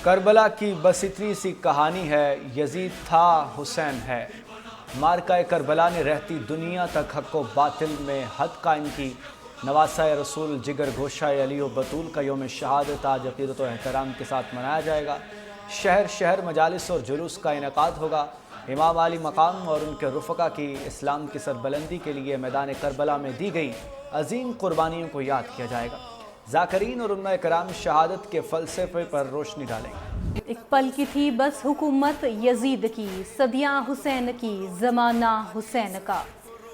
کربلا کی بس اتنی سی کہانی ہے، یزید تھا حسین ہے۔ مارکہ کربلا نے رہتی دنیا تک حق و باطل میں حد قائم کی۔ نواسہ رسول جگر گوشہ علی و بطول کا یوم شہادت آج عقیدت و احترام کے ساتھ منایا جائے گا۔ شہر شہر مجالس اور جلوس کا انعقاد ہوگا۔ امام علی مقام اور ان کے رفقا کی اسلام کی سربلندی کے لیے میدان کربلا میں دی گئی عظیم قربانیوں کو یاد کیا جائے گا۔ ذاکرین اور علماء کرام شہادت کے فلسفے پر روشنی ڈالیں گے۔ ایک پل کی تھی بس حکومت یزید کی، صدیاں حسین کی، زمانہ حسین کا۔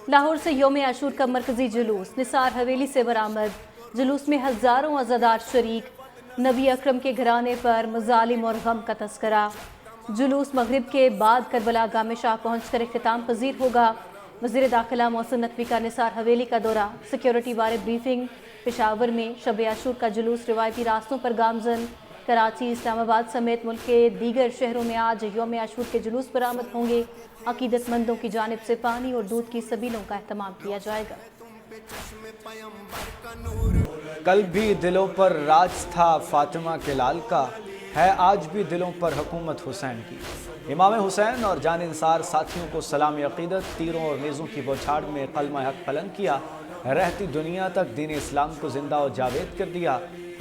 لاہور سے یوم عاشور کا مرکزی جلوس نثار حویلی سے برآمد۔ جلوس میں ہزاروں عزادار شریک۔ نبی اکرم کے گھرانے پر مظالم اور غم کا تذکرہ۔ جلوس مغرب کے بعد کربلا گاہ میں شاہ پہنچ کر اختتام پذیر ہوگا۔ وزیر داخلہ محسن نقوی کا نثار حویلی کا دورہ، سیکیورٹی بارے بریفنگ۔ پشاور میں شب عاشور کا جلوس روایتی راستوں پر گامزن۔ کراچی، اسلام آباد سمیت ملک کے دیگر شہروں میں آج یوم عاشور کے جلوس برآمد ہوں گے۔ عقیدت مندوں کی جانب سے پانی اور دودھ کی سبیلوں کا اہتمام کیا جائے گا۔ کل بھی دلوں پر راج تھا فاطمہ کے لال کا، ہے آج بھی دلوں پر حکومت حسین کی۔ امام حسین اور جان نثار ساتھیوں کو سلام عقیدت، تیروں اور نیزوں کی بوچھاڑ میں کلمہ حق بلند کیا، رہتی دنیا تک دین اسلام کو زندہ و جاوید کر دیا۔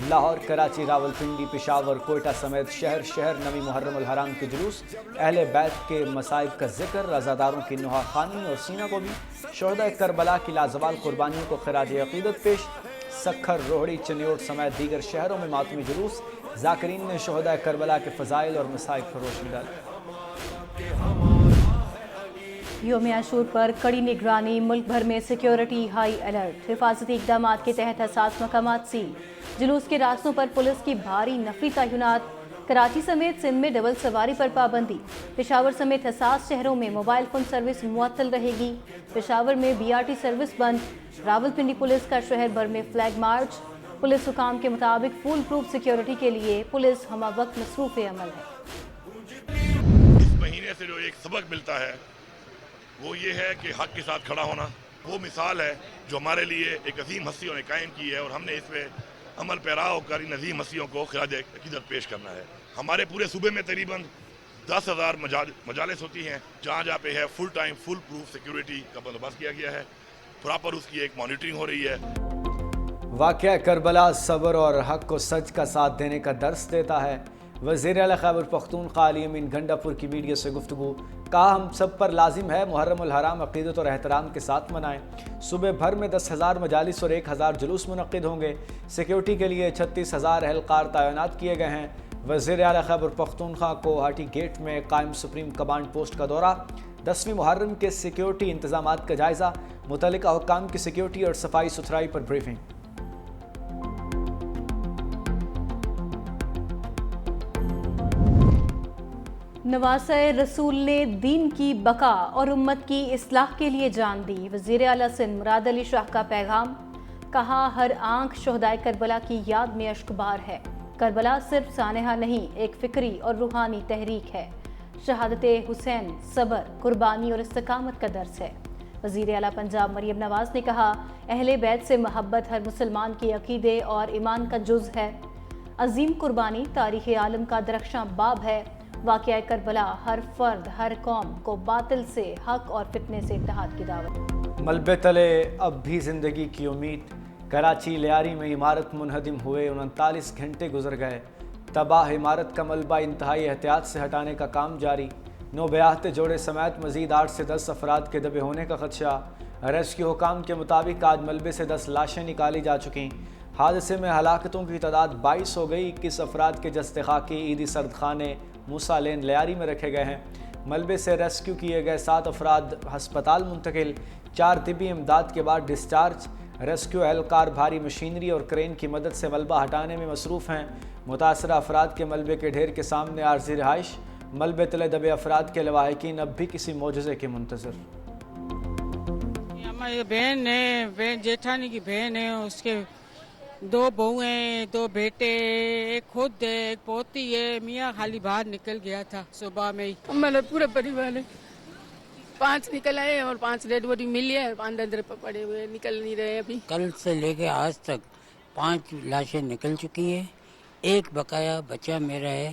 لاہور، کراچی، راولپنڈی، پشاور، کوئٹہ سمیت شہر شہر نویں محرم الحرام کے جلوس، اہل بیت کے مصائب کا ذکر، رضاداروں کی نوحہ خوانی اور سینہ کو بھی، شہداء کربلا کی لازوال قربانیوں کو خراج عقیدت پیش۔ سکھر، روہڑی، چنیوٹ سمیت دیگر شہروں میں ماتمی جلوس، ذاکرین نے شہداء کربلا کے فضائل اور مصائب پر روشنی ڈالی۔ یوم عاشور پر کڑی نگرانی، ملک بھر میں سیکیورٹی ہائی الرٹ۔ حفاظتی اقدامات کے تحت حساس مقامات سیل۔ جلوس کے راستوں پر پولیس کی بھاری نفری تعینات۔ کراچی سمیت سندھ میں ڈبل سواری پر پابندی۔ پشاور سمیت حساس شہروں میں موبائل فون سروس معطل رہے گی۔ پشاور میں BRT سروس بند۔ راولپنڈی پولیس کا شہر بھر میں فلیگ مارچ۔ پولیس حکام کے مطابق فول پروف سیکیورٹی کے لیے پولیس ہمہ وقت مصروف عمل ہے۔ اس مہینے سے جو ایک سبق ملتا ہے وہ یہ ہے کہ حق کے ساتھ کھڑا ہونا وہ مثال ہے جو ہمارے لیے ایک عظیم ہستیوں نے قائم کی ہے، اور ہم نے اس پہ عمل پیرا ہو کر ان عظیم ہستیوں کو خراج عقیدت پیش کرنا ہے۔ ہمارے پورے صوبے میں تقریباً 10,000 مجالس ہوتی ہیں، جہاں جہاں پہ ہے full time full proof security کا بندوبست کیا گیا ہے، پراپر اس کی ایک مانیٹرنگ ہو رہی ہے۔ واقعہ کربلا صبر اور حق و سچ کا ساتھ دینے کا درس دیتا ہے۔ وزیر اعلیٰ خیبر پختونخوا علی امین گنڈا پور کی میڈیا سے گفتگو، کہا ہم سب پر لازم ہے محرم الحرام عقیدت اور احترام کے ساتھ منائیں۔ صوبے بھر میں 10,000 مجالس اور 1,000 جلوس منعقد ہوں گے۔ سیکیورٹی کے لیے 36,000 اہلکار تعینات کیے گئے ہیں۔ وزیر اعلیٰ خیبر پختونخوا کو ہاٹی گیٹ میں قائم سپریم کمانڈ پوسٹ کا دورہ، 10ویں محرم کے سیکیورٹی انتظامات کا جائزہ، متعلقہ حکام کی سیکیورٹی اور صفائی ستھرائی پر بریفنگ۔ نواسہ رسول نے دین کی بقا اور امت کی اصلاح کے لیے جان دی۔ وزیر اعلیٰ سندھ مراد علی شاہ کا پیغام، کہا ہر آنکھ شہدائے کربلا کی یاد میں اشکبار ہے۔ کربلا صرف سانحہ نہیں، ایک فکری اور روحانی تحریک ہے۔ شہادت حسین صبر، قربانی اور استقامت کا درس ہے۔ وزیر اعلیٰ پنجاب مریم نواز نے کہا اہل بیت سے محبت ہر مسلمان کی عقیدے اور ایمان کا جز ہے۔ عظیم قربانی تاریخ عالم کا درخشاں باب ہے۔ واقعہ کربلا ہر فرد، ہر قوم کو باطل سے حق اور فتنے سے اتحاد کی دعوت۔ ملبے تلے اب بھی زندگی کی امید، کراچی لیاری میں عمارت منہدم ہوئے 39 گھنٹے گزر گئے۔ تباہ عمارت کا ملبہ انتہائی احتیاط سے ہٹانے کا کام جاری۔ 9 بیاہتے جوڑے سمیت مزید 8 سے 10 افراد کے دبے ہونے کا خدشہ۔ ریسکیو حکام کے مطابق آج ملبے سے 10 لاشیں نکالی جا چکیں۔ حادثے میں ہلاکتوں کی تعداد 22 ہو گئی۔ 21 افراد کے جسد خاکی عیدی سرد خانے موسیٰ لین لیاری میں رکھے گئے ہیں۔ ملبے سے ریسکیو کیے گئے 7 افراد ہسپتال منتقل، 4 طبی امداد کے بعد ڈسچارج۔ ریسکیو اہلکار بھاری مشینری اور کرین کی مدد سے ملبہ ہٹانے میں مصروف ہیں۔ متاثرہ افراد کے ملبے کے ڈھیر کے سامنے عارضی رہائش۔ ملبے تلے دبے افراد کے لواحقین اب بھی کسی معجزے کے منتظر۔ ہماری بہن ہے، جیٹھانی کی بہن ہے، اس کے 2 بہو ہیں، 2 بیٹے، ایک خود ہے، ایک پوتی ہے۔ میاں خالی باہر نکل گیا تھا صبح میں ہی۔ ہمارا پورا پریوار ہے، 5 نکل آئے اور 5 ڈیڈ باڈی ملی ہے، 5 اندر پڑے ہوئے نکل نہیں رہے ابھی۔ کل سے لے کے آج تک 5 لاشیں نکل چکی ہیں، ایک بقایا بچہ میرا ہے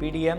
PDM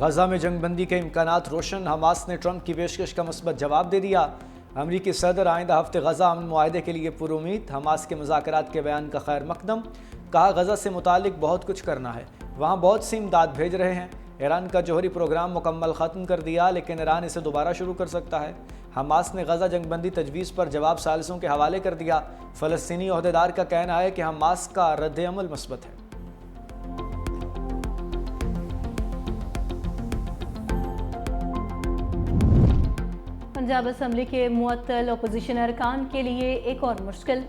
غزہ میں جنگ بندی کے امکانات روشن، حماس نے ٹرمپ کی پیشکش کا مثبت جواب دے دیا۔ امریکی صدر آئندہ ہفتے غزہ امن معاہدے کے لیے پر امید، حماس کے مذاکرات کے بیان کا خیر مقدم، کہا غزہ سے متعلق بہت کچھ کرنا ہے، وہاں بہت سی امداد بھیج رہے ہیں۔ ایران کا جوہری پروگرام مکمل ختم کر دیا لیکن ایران اسے دوبارہ شروع کر سکتا ہے۔ حماس نے غزہ جنگ بندی تجویز پر جواب ثالثوں کے حوالے کر دیا۔ فلسطینی عہدیدار کا کہنا ہے کہ حماس کا رد عمل مثبت ہے۔ پنجاب اسمبلی کے معطل اپوزیشن ارکان کے لیے ایک اور مشکل،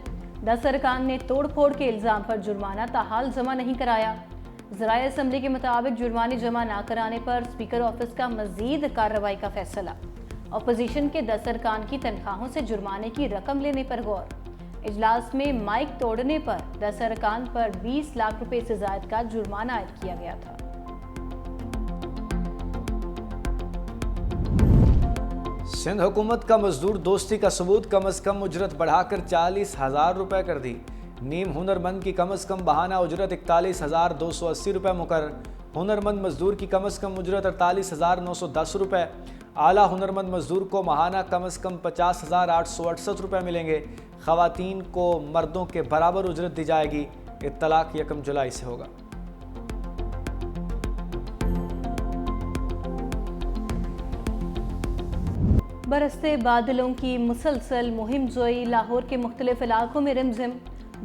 10 ارکان نے توڑ پھوڑ کے الزام پر جرمانہ تاحال جمع نہیں کرایا۔ ذرائع اسمبلی کے مطابق جرمانے جمع نہ کرانے پر اسپیکر آفس کا مزید کارروائی کا فیصلہ، اپوزیشن کے 10 ارکان کی تنخواہوں سے جرمانے کی رقم لینے پر غور۔ اجلاس میں مائک توڑنے پر 10 ارکان پر 20 لاکھ روپے سے زائد کا جرمانہ عائد کیا گیا تھا۔ سندھ حکومت کا مزدور دوستی کا ثبوت، کم از کم اجرت بڑھا کر 40,000 روپے کر دی۔ نیم ہنرمند کی کم از کم بہانہ اجرت 41,280 روپے مقرر۔ ہنرمند مزدور کی کم از کم اجرت 48,910 روپے۔ اعلیٰ ہنرمند مزدور کو ماہانہ کم از کم 50,868 روپے ملیں گے۔ خواتین کو مردوں کے برابر اجرت دی جائے گی۔ اطلاق 1 جولائی سے ہوگا۔ برستے بادلوں کی مسلسل مہم جوئی، لاہور کے مختلف علاقوں میں رمزم،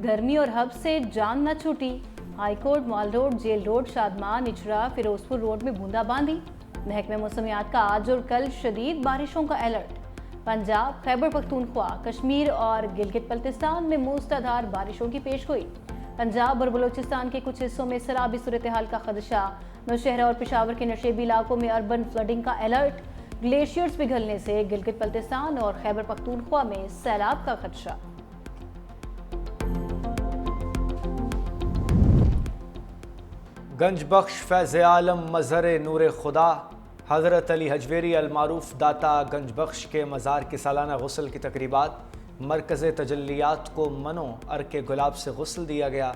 گرمی اور ہب سے جان نہ چھوٹی۔ High Court, Mall Road, Jail Road, Shadman, Ichhra, Ferozepur Road میں بوندا باندی۔ محکمہ موسمیات کا آج اور کل شدید بارشوں کا الرٹ۔ پنجاب، خیبر پختونخوا، کشمیر اور گلگت بلتستان میں موسلادھار بارشوں کی پیشگوئی۔ پنجاب اور بلوچستان کے کچھ حصوں میں سیلابی صورتحال کا خدشہ۔ نوشہرہ اور پشاور کے نشیبی علاقوں میں اربن فلڈنگ کا الرٹ۔ گلیشیئرز پگھلنے سے گلگت بلتستان اور خیبر پختونخوا میں سیلاب کا خدشہ۔ گنج بخش فیض عالم مظہر نور خدا حضرت علی حجویری المعروف داتا گنج بخش کے مزار کی سالانہ غسل کی تقریبات، مرکز تجلیات کو منو عرق گلاب سے غسل دیا گیا۔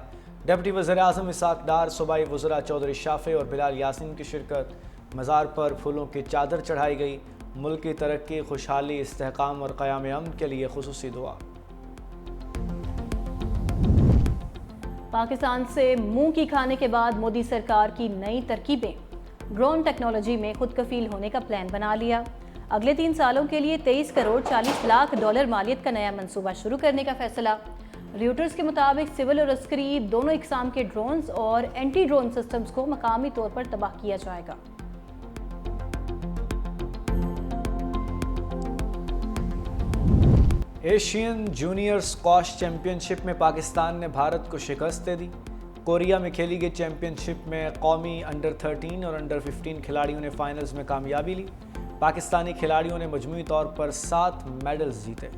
ڈپٹی وزیر اعظم اسحاق ڈار، صوبائی وزراء چودھری شافع اور بلال یاسین کی شرکت۔ مزار پر پھولوں کی چادر چڑھائی گئی۔ ملک کی ترقی، خوشحالی، استحکام اور قیام امن کے لیے خصوصی دعا۔ پاکستان سے منہ کی کھانے کے بعد مودی سرکار کی نئی ترکیبیں، ڈرون ٹیکنالوجی میں خود کفیل ہونے کا پلان بنا لیا۔ اگلے 3 سالوں کے لیے 23 کروڑ 40 لاکھ ڈالر مالیت کا نیا منصوبہ شروع کرنے کا فیصلہ۔ ریوٹرز کے مطابق سول اور عسکری دونوں اقسام کے ڈرونز اور اینٹی ڈرون سسٹمز کو مقامی طور پر تباہ کیا جائے گا۔ ایشین جونیئر اسکواش چیمپئن شپ میں پاکستان نے بھارت کو شکست دے دی۔ کوریا میں کھیلی گئی چیمپئن شپ میں قومی انڈر 13 اور انڈر 15 کھلاڑیوں نے فائنلز میں کامیابی لی۔ پاکستانی کھلاڑیوں نے مجموعی طور پر 7 میڈلز جیتے۔